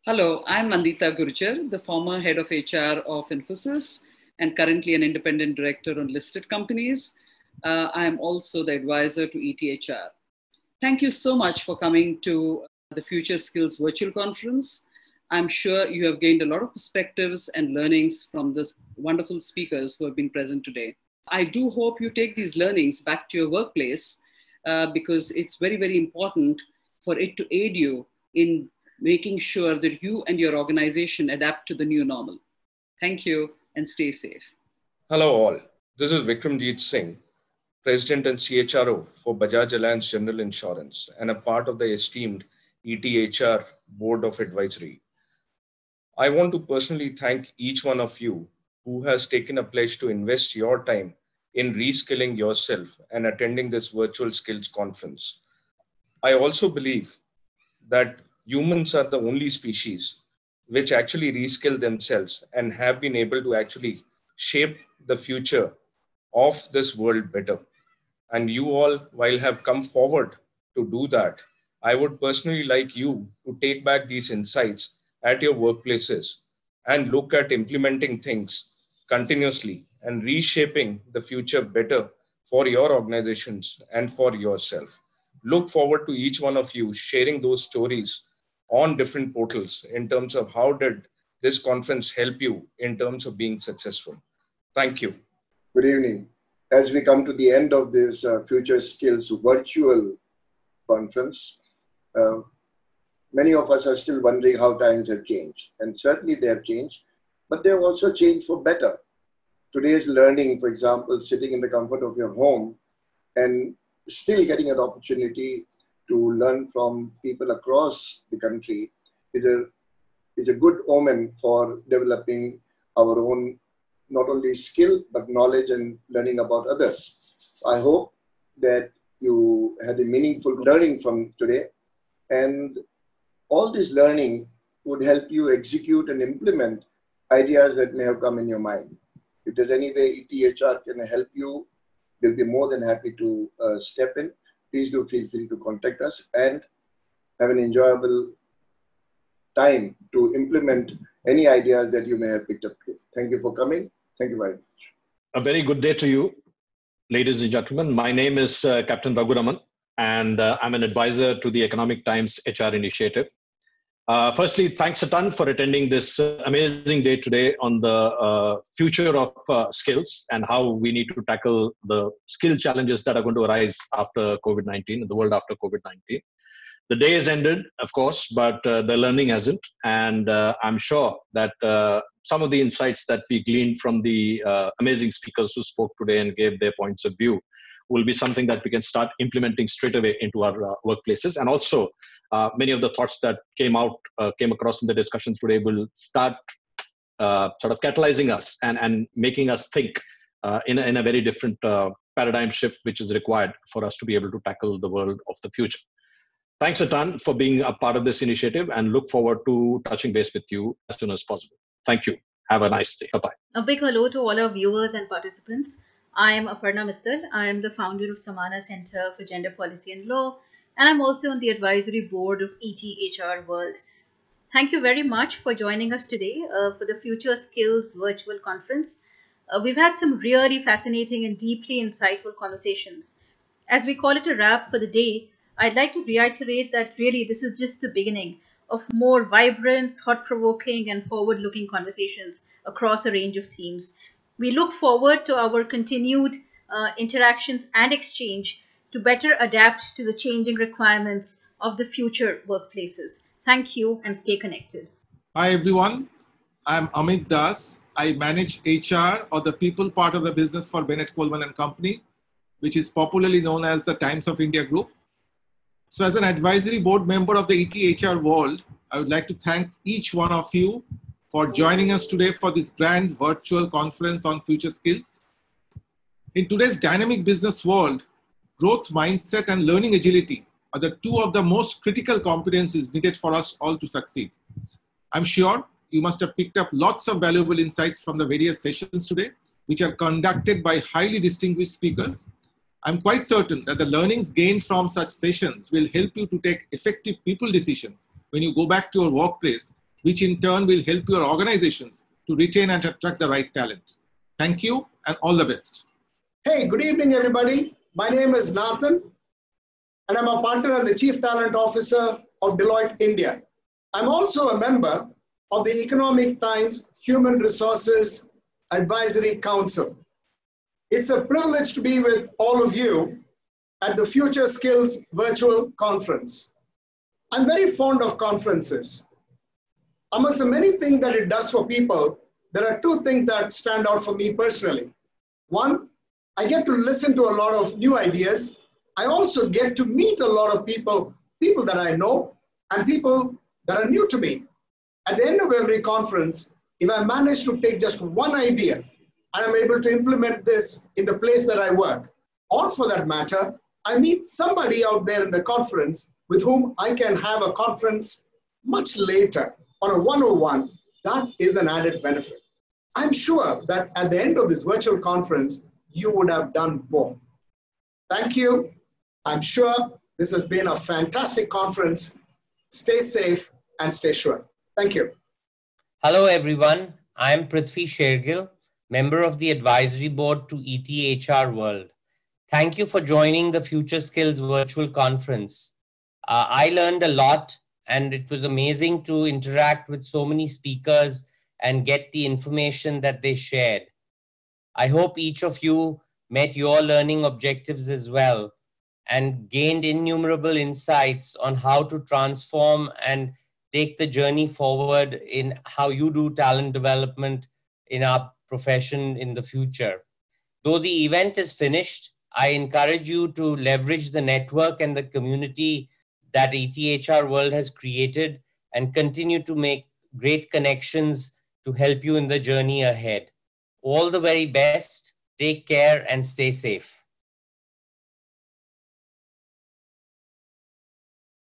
Hello, I'm Mandita Gurjar, the former head of HR of Infosys and currently an independent director on listed companies. I'm also the advisor to ETHR. Thank you so much for coming to the Future Skills Virtual Conference. I'm sure you have gained a lot of perspectives and learnings from the wonderful speakers who have been present today. I do hope you take these learnings back to your workplace because it's very, very important for it to aid you in making sure that you and your organization adapt to the new normal. Thank you and stay safe. Hello all, this is Vikramjeet Singh, President and CHRO for Bajaj Allianz General Insurance and a part of the esteemed ETHR Board of Advisory. I want to personally thank each one of you who has taken a pledge to invest your time in reskilling yourself and attending this virtual skills conference. I also believe that humans are the only species which actually reskill themselves and have been able to actually shape the future of this world better. And you all, while have come forward to do that, I would personally like you to take back these insights at your workplaces and look at implementing things continuously and reshaping the future better for your organizations and for yourself. Look forward to each one of you sharing those stories on different portals in terms of how did this conference help you in terms of being successful. Thank you. Good evening. As we come to the end of this Future Skills virtual conference, many of us are still wondering how times have changed. And certainly they have changed, but they have also changed for better. Today's learning, for example, sitting in the comfort of your home and still getting an opportunity to learn from people across the country is a good omen for developing our own not only skill, but knowledge and learning about others. I hope that you had a meaningful learning from today, and all this learning would help you execute and implement ideas that may have come in your mind. If there's any way ETHR can help you, we'll be more than happy to step in. Please do feel free to contact us and have an enjoyable time to implement any ideas that you may have picked up today. Thank you for coming. Thank you very much. A very good day to you, ladies and gentlemen. My name is Captain Raghuraman, and I'm an advisor to the Economic Times HR initiative. Firstly, thanks a ton for attending this amazing day today on the future of skills and how we need to tackle the skill challenges that are going to arise after COVID-19, in the world after COVID-19. The day has ended, of course, but the learning hasn't. And I'm sure that some of the insights that we gleaned from the amazing speakers who spoke today and gave their points of view will be something that we can start implementing straight away into our workplaces. And also, many of the thoughts that came across in the discussions today will start sort of catalyzing us and making us think in a very different paradigm shift, which is required for us to be able to tackle the world of the future. Thanks a ton for being a part of this initiative, and look forward to touching base with you as soon as possible. Thank you. Have a nice day. Bye-bye. A big hello to all our viewers and participants. I am Aparna Mittal. I am the founder of Samana Center for Gender Policy and Law, and I'm also on the advisory board of ETHR World. Thank you very much for joining us today for the Future Skills virtual conference. We've had some really fascinating and deeply insightful conversations. As we call it a wrap for the day, I'd like to reiterate that really this is just the beginning of more vibrant, thought-provoking, and forward-looking conversations across a range of themes. We look forward to our continued interactions and exchange to better adapt to the changing requirements of the future workplaces. Thank you and stay connected. Hi everyone, I'm Amit Das. I manage HR or the people part of the business for Bennett Coleman and Company, which is popularly known as the Times of India Group. So as an advisory board member of the ETHR World, I would like to thank each one of you for joining us today for this grand virtual conference on future skills. In today's dynamic business world, growth mindset and learning agility are the two of the most critical competencies needed for us all to succeed. I'm sure you must have picked up lots of valuable insights from the various sessions today, which are conducted by highly distinguished speakers. I'm quite certain that the learnings gained from such sessions will help you to take effective people decisions when you go back to your workplace which in turn will help your organizations to retain and attract the right talent. Thank you and all the best. Hey, good evening, everybody. My name is Nathan, and I'm a partner and the Chief Talent Officer of Deloitte India. I'm also a member of the Economic Times Human Resources Advisory Council. It's a privilege to be with all of you at the Future Skills Virtual Conference. I'm very fond of conferences. Amongst the many things that it does for people, there are two things that stand out for me personally. One, I get to listen to a lot of new ideas. I also get to meet a lot of people that I know and people that are new to me. At the end of every conference, if I manage to take just one idea and I'm able to implement this in the place that I work, or for that matter, I meet somebody out there in the conference with whom I can have a conference much later on a one-on-one, that is an added benefit. I'm sure that at the end of this virtual conference, you would have done both. Thank you. I'm sure this has been a fantastic conference. Stay safe and stay sure. Thank you. Hello, everyone. I'm Prithvi Shergill, member of the advisory board to ETHR World. Thank you for joining the Future Skills virtual conference. I learned a lot, and it was amazing to interact with so many speakers and get the information that they shared. I hope each of you met your learning objectives as well and gained innumerable insights on how to transform and take the journey forward in how you do talent development in our profession in the future. Though the event is finished, I encourage you to leverage the network and the community that ETHR World has created and continue to make great connections to help you in the journey ahead. All the very best. Take care and stay safe.